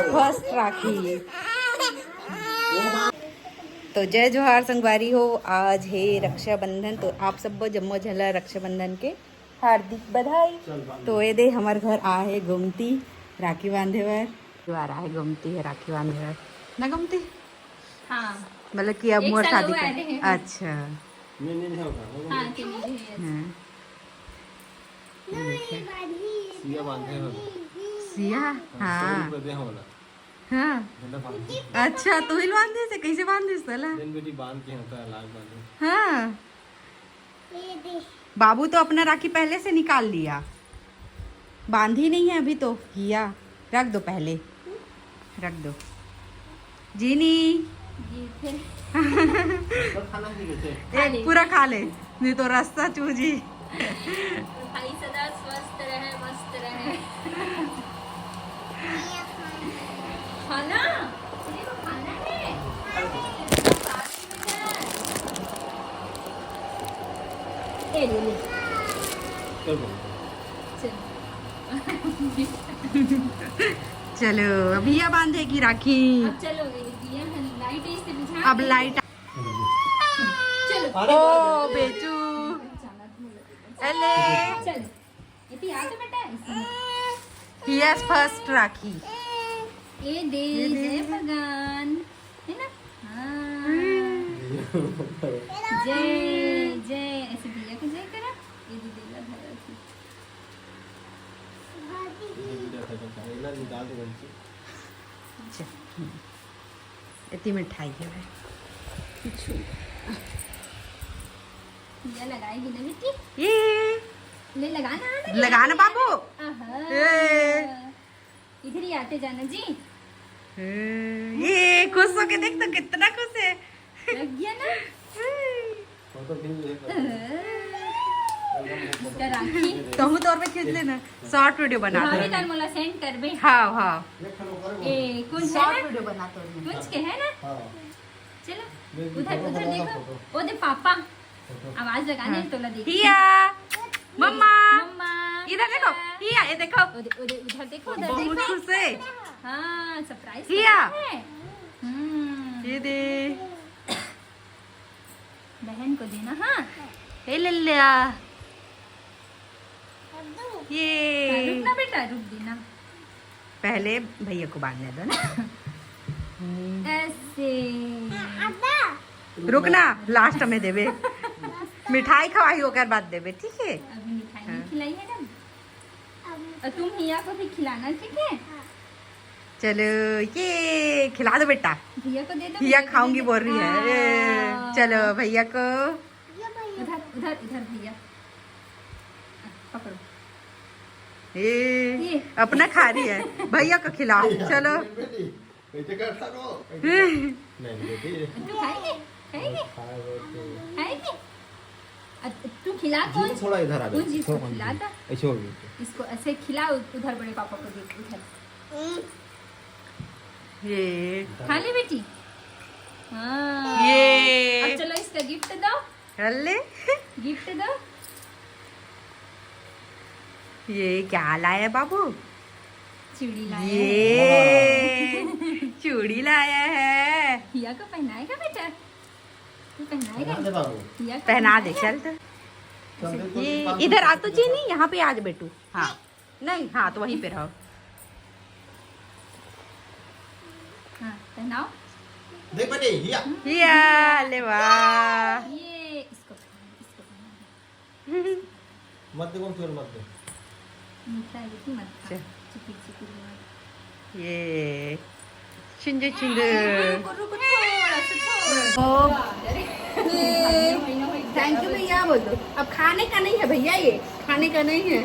First राखी। तो जय जोहार संगवारी हो, आज है रक्षाबंधन। तो आप सबको जम्मो झला रक्षाबंधन के हार्दिक बधाई। तो ये दे हमारे घर आ है गोमती राखी बांधे बार है गोमती है राखी बांधे बार ना गोमती। हाँ मतलब कि अब मोर शादी कर। अच्छा सिया। हाँ हाँ अच्छा तू ही बांधे से कैसे बांधे सला। हाँ बाबू तो अपना राखी पहले से निकाल लिया, बांधी नहीं है अभी तो। किया रख दो, पहले रख दो जीनी। एक पूरा खा ले नहीं तो रास्ता चूजी। भाई सदा स्वस्थ रहे मस्त रहे। खाना खाना है। ए ले ले चलो भैया बांधेगी राखी। अब चलो दिया लाइट इससे बुझा। अब लाइट। चलो ओ बेचू अले चल ये याद है बेटा। यस फर्स्ट राखी। ये दे जय भगवान है ना। हाँ जय जय ऐसे भैया को जय करा। ये भी देला धरा थी। इतनी मिठाई है भैया लगाएगी ना बेटी। ये ले लगाना लगाना बाबू। इधर ही आते जाना जी। ये खुश हो के देख तो कितना खुश है। लग गया ना इसका राखी। तो हम तौर पे खींच लेना, शॉर्ट वीडियो बना भाभी दो। तार मोला सेंड कर बे। हाँ हाँ ए कुछ है शॉर्ट ना वीडियो बना दो। कुछ के है ना। चलो उधर उधर देखो। ओ दे पापा आवाज लगाने तो ला देखो। हिया मम्मा मम्मा इधर देखो। हिया ये देखो उधर देखो उधर बहुत देखो। खुश है। हाँ सरप्राइज हिया। है। ये दे बहन को देना। हाँ हे लल्ला ये रुकना बेटा रुक देना। पहले भैया को बांधने दो ना। ऐसे रुकना लास्ट में देवे मिठाई खवाई होकर बाद देवे ठीक है। अभी मिठाई नहीं खिलाई है ना। और तुम हिया को भी खिलाना ठीक है। चलो ये खिला दो बेटा। भैया को दे दो। हिया खाऊंगी बोल रही है। हाँ। चलो भैया को। उधर उधर इधर भैया पकड़ो। ये अपना खा रही है, भैया को खिलाओ। चलो तू खाएंगे खाएंगे खाएंगे। तू खिला कौन थोड़ा इधर आ कौन जिसको खिला था। ऐसे इसको ऐसे खिला उधर बड़े पापा को देख उधर। ये खा ले बेटी। हाँ ये अब चलो इसका गिफ्ट दो। रल्ले गिफ्ट दो। ये क्या लाया बाबू। चूड़ी लाया है। ये चूड़ी लाया है। हिया को पहनाएगा बेटा। तू पहनाएगा हिया को पहना दे पहनाएगा? चल। ये इधर आ तो चीनी यहाँ पे आज बेटू। हाँ नहीं हाँ तो वहीं पे रहो। हाँ पहनाओ। देख बेटे हिया या ले वाह। ये इसको पहनाओ। मत दे कौन मत दे। मीठा है देखी मत खा। चल। चिपी चिपी ये चिंजू चिंजू। रुको थोड़ा सा थैंक यू भैया बोल दो। अब खाने का नहीं है भैया, ये खाने का नहीं है।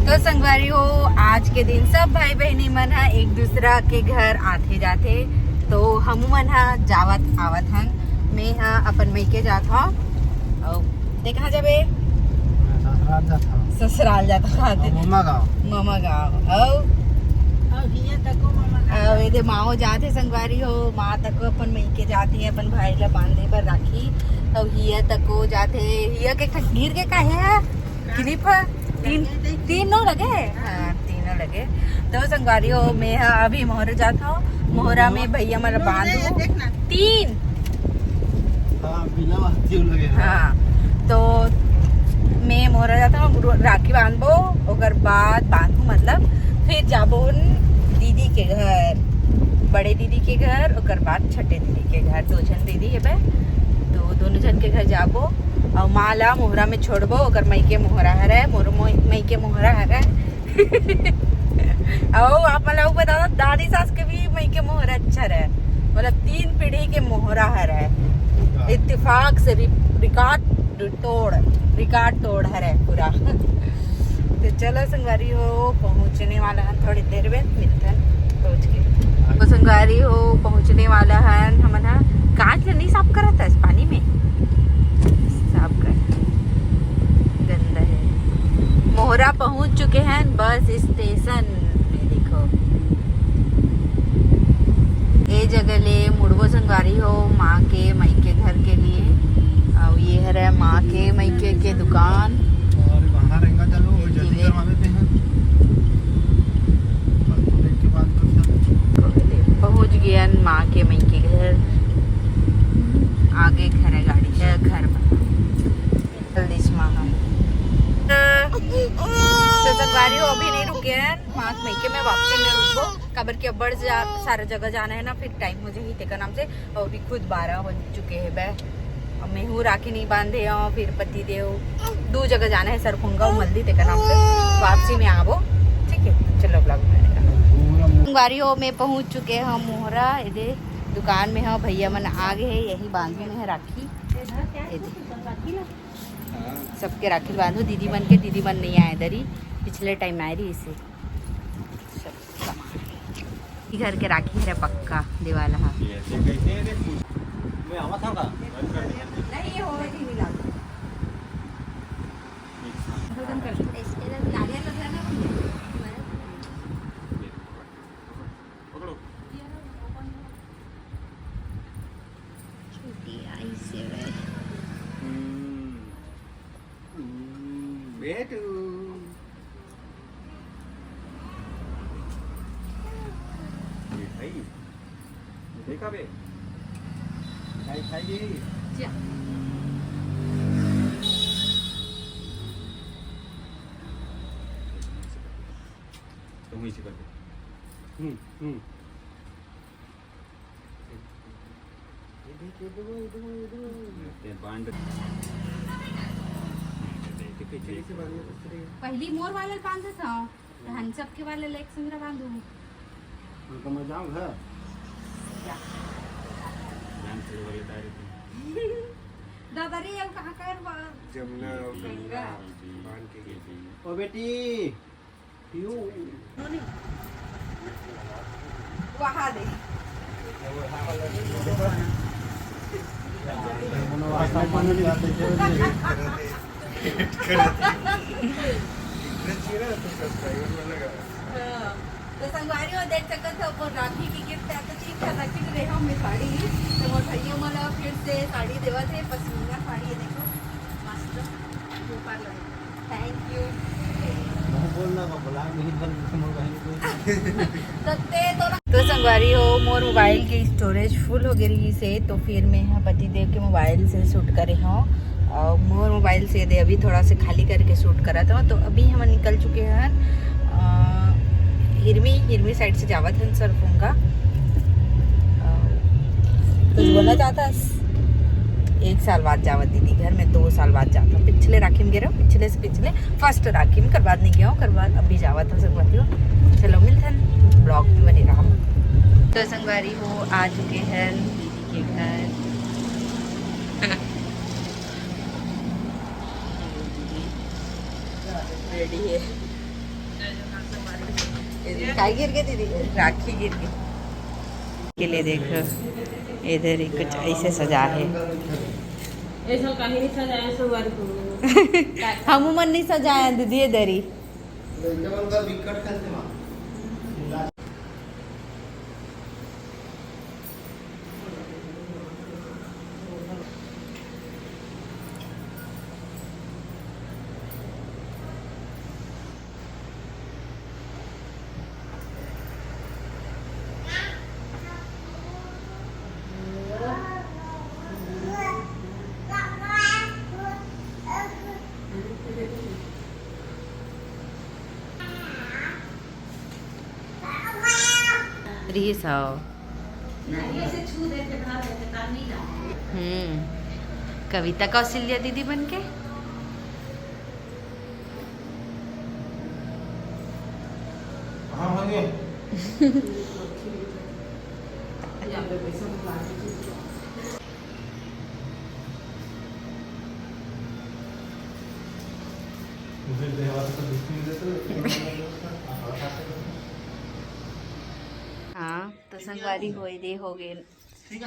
तो संगवारी हो आज के दिन सब भाई बहनी मन है एक दूसरा के घर आते जाते। तो हम मन है जावत आवत हन। मैं हाँ अपन मई के जात हूँ। ते कहाँ जाबे। ससुराल जाता खाते मम्मा गाँव मामा गाँव। ये माओ जाते संगवारी हो माँ तक अपन मई के जाते हैं अपन भाई ला बांधे पर राखी। तो हिया तको जाते हिया के गिर के का है क्लिप तीन तीनों लगे। हाँ तीनों लगे। तो संगवारी हो मैं अभी मोहरा जाता हूँ, मोहरा में भैया मला बांधू 3। हाँ बिना वास्ते लगे। हाँ तो मैं मोहरा जाता हूँ, राखी बांधबो ओकर बाद बांधू मतलब फिर जाबो दीदी के घर, बड़े दीदी के घर, ओकर बाद छठे दीदी के घर। 2 जन दीदी है बे, तो दोनों जन के घर जाबो और माला मोहरा में छोड़बो। ओकर मई के मोहरा है, मोर मई के मोहरा है। और आप मतलब बता दो दादी सास के भी मई के मोहरा अच्छा रहे, मतलब 3 पीढ़ी के मोहरा है, इत्तेफाक से रिकॉर्ड तोड़ है पूरा। तो चलो संगवारी हो पहुंचने वाला है थोड़ी देर में, मिलते हैं पहुंच के। तो संगवारी हो पहुंचने वाला है, हमारा कांच नहीं साफ करा था इस पानी में, साफ कर गंदा है। मोहरा पहुंच चुके हैं बस स्टेशन में, देखो ये जगह ले मुड़बो संगवारी हो माँ के मई के घर के लिए। और ये है माँ के मई के दुकान। और बाहर रहेगा चलो जल्दी करवावे पे हैं। के बाद पहुंच गया माँ के मई के घर, आगे घर है, गाड़ी है घर में जल्दी से माँ। तो संगवारी हो अभी नहीं रुके हैं माँ मई के में, वापसी में रुको कबर के अब्बड़ सारा जगह जाना है ना, फिर टाइम हो जाएगी तेका नाम से। और भी खुद 12 बज चुके हैं बे, और मैं हूँ राखी नहीं बांधे हूँ, फिर पति देव 2 जगह जाना है, सरखुंगा और मल्दी तेका नाम से, वापसी में आवो ठीक है। चलो ब्लॉग में संगवारी हो में पहुँच चुके हैं हम मोहरा, ये दुकान में है, भैया मन आगे है, यही बांधने में है राखी। सबके राखी बांधो, दीदी मन के, दीदी मन नहीं आए इधर ही, पिछले टाइम आए रही इसे सब सामान। घर के राखी है पक्का दिवाला। हाँ मैं आवा था का नहीं हो नहीं मिला बेटू ये भाई देखा बे खाई खाई तो वहीं से कर दे। ये बांड पहली मोर वाले बांधे था, हम सबके वाले लेक संग्रह बांधू। उनको मैं जाऊँ घर दादा रे अब कहाँ कर जमुना गंगा बांध के गई। ओ बेटी यू वहाँ दे तो संगवारी हो देख सकते थे ऊपर राखी की गिफ्ट है, तो ठीक है राखी की रेहा में साड़ी तो मोर भैया मला फिर से साड़ी देवा थे, पसंदीदा साड़ी है, देखो मस्त ऊपर लगे। Thank you. बोलना बोला नहीं तो संगवारी हो मोर मोबाइल की स्टोरेज फुल हो गई से, तो फिर मैं यहाँ पतिदेव के मोबाइल से शूट करे हूँ, और मोर मोबाइल से दे अभी थोड़ा से खाली करके शूट करा था। तो अभी हम निकल चुके हैं हिरमी साइड से जावत है सरफूंगा। कुछ बोलना चाहता 1 साल बाद जावत दीदी घर में, 2 साल बाद जाता, पिछले राखी में गिरा, पिछले से पिछले फर्स्ट राखी में, कर बाद नहीं गया हूँ, कर बाद अभी जावत हो संगवारी हो। चलो मिलते हैं ब्लॉग में बने रहा। तो संगवारी हो आ चुके हैं दीदी के घर। रेडी है, काय गिर गए दीदी, राखी गिर गई के लिए। देखो इधर ही कुछ ऐसे सजा है, ऐसा कहीं नहीं सजाया संगवारी को। हम मन नहीं सजाया दीदी इधर ही। 300। कविता कौशल्या दीदी बन के हाँ तो संगवारी हो गए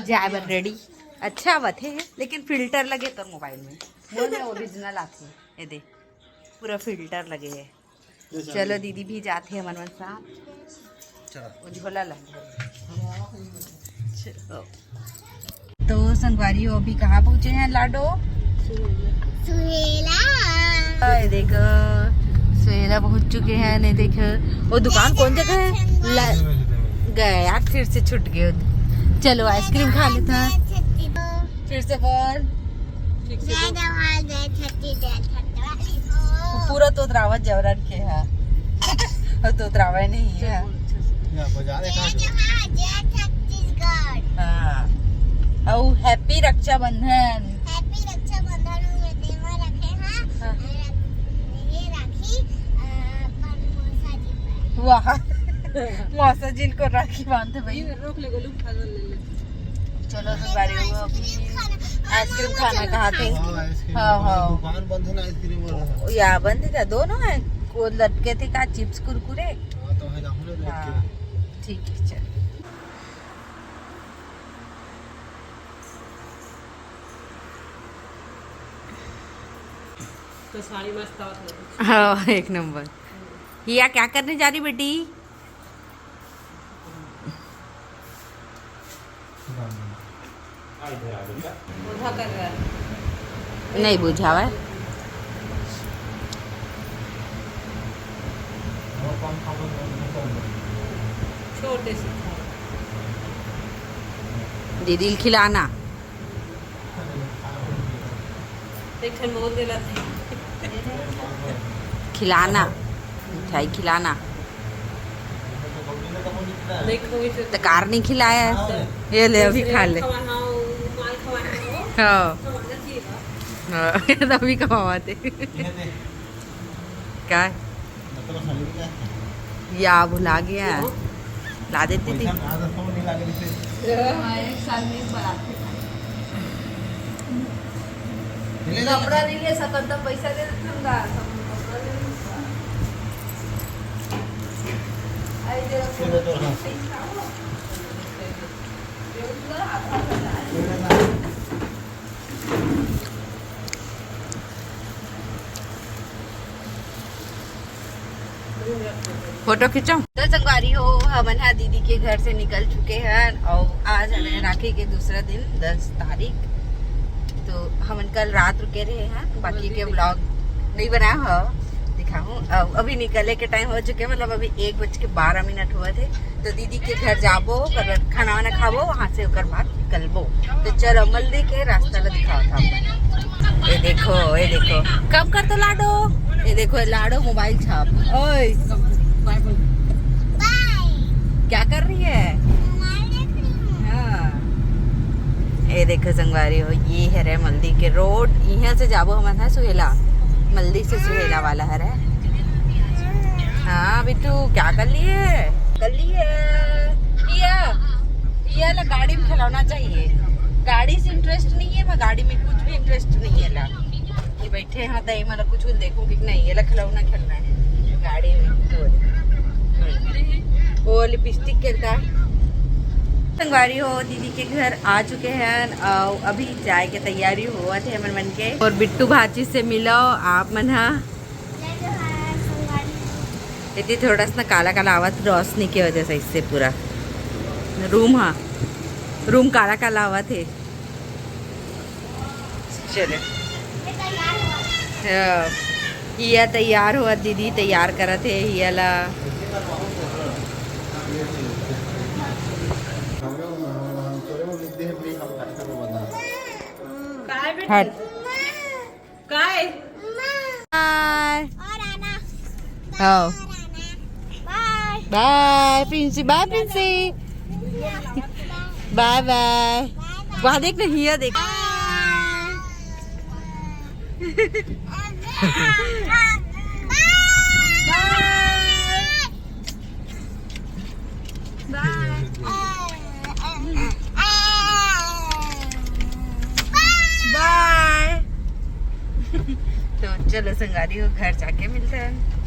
जाए बर रेडी। अच्छा बात है लेकिन फिल्टर लगे तो मोबाइल में वो में ओरिजिनल आती ये दे पूरा फिल्टर लगे है। चलो दीदी भी जाते हैं मन साथ झोला लगे। तो संगवारी हो अभी कहाँ पहुँचे हैं लाडो? सुहेला। देखो सुहेला पहुँच चुके हैं। नहीं देखो वो दुकान कौन जगह है गए यार फिर से छूट गए। चलो आइसक्रीम खा लेता फिर से बोल। पूरा तो द्रावत जवरन के है तो द्रावा नहीं है। हाँ हैप्पी रक्षाबंधन। वाह मौसा जी को राखी बांधते भाई रोक ले गोलू खा ले। चलो तो बारी हो आइसक्रीम खाना कहा थे। हाँ हाँ दुकान बंद है ना आइसक्रीम या बंद है दोनों है वो लटके थे का चिप्स कुरकुरे। ठीक है चल। तो साड़ी मस्त। हाँ एक नंबर। हिया क्या करने जा रही बेटी? बुझा कर रहा है नहीं बुझा हुआ है। छोटे से दीदी खिलाना खिलाना मिठाई खिलाना। तो कार नहीं खिलाया ये ले अभी खा ले। हाँ अभी कमाते क्या या भुला गया ला देती थी। कपड़ा नहीं ले सकता तो पैसा दे देता। फोटो खींचो। तो संगवारी हो हम दीदी के घर से निकल चुके हैं और आज हमें राखी के दूसरा दिन 10 तारीख। तो हम कल रात रुके रहे हैं बाकी के व्लॉग नहीं बनाया हो दिखाऊं। अभी निकले के टाइम हो चुके मतलब अभी 1:12 हुए थे। तो दीदी के घर जाबो खाना वाना खाबो वहाँ से होकर बाद निकलबो। तो चलो मल्दी के रास्ता ला दिखाओ था। ये देखो कब कर तो लाडो। ये देखो लाडो मोबाइल छाप। ओए क्या कर रही है? हाँ ये देखो संगवारी हो ये है रे मल्दी के रोड। यहाँ से जाबो हम है सुहेला मल्दी से सुहेला वाला है रे। हाँ बिट्टू क्या कर लिए ये ला गाड़ी में खिलौना चाहिए। गाड़ी से इंटरेस्ट नहीं है मैं गाड़ी में कुछ भी इंटरेस्ट नहीं है ला ये बैठे हाँ दही मतलब कुछ देखूं कि नहीं ये ला खिलौना खेलना है गाड़ी में। वो लिपस्टिक खेलता है। संगवारी हो दीदी के घर आ चुके हैं और अभी चाय के तैयारी हुआ थे मन के। और बिट्टू भाची से मिलो आप मन इतनी थोड़ा सा काला काला आवाज रोशनी की वजह से इससे पूरा रूम काला काला आवा थे। चलो हिया तैयार हुआ दीदी तैयार करा थे हिया ला। हट काय बाय प्रिंसी बाय बाय। वहाँ देख ना, हिया देख। बाय। तो चलो संगारी को घर जाके मिलते हैं।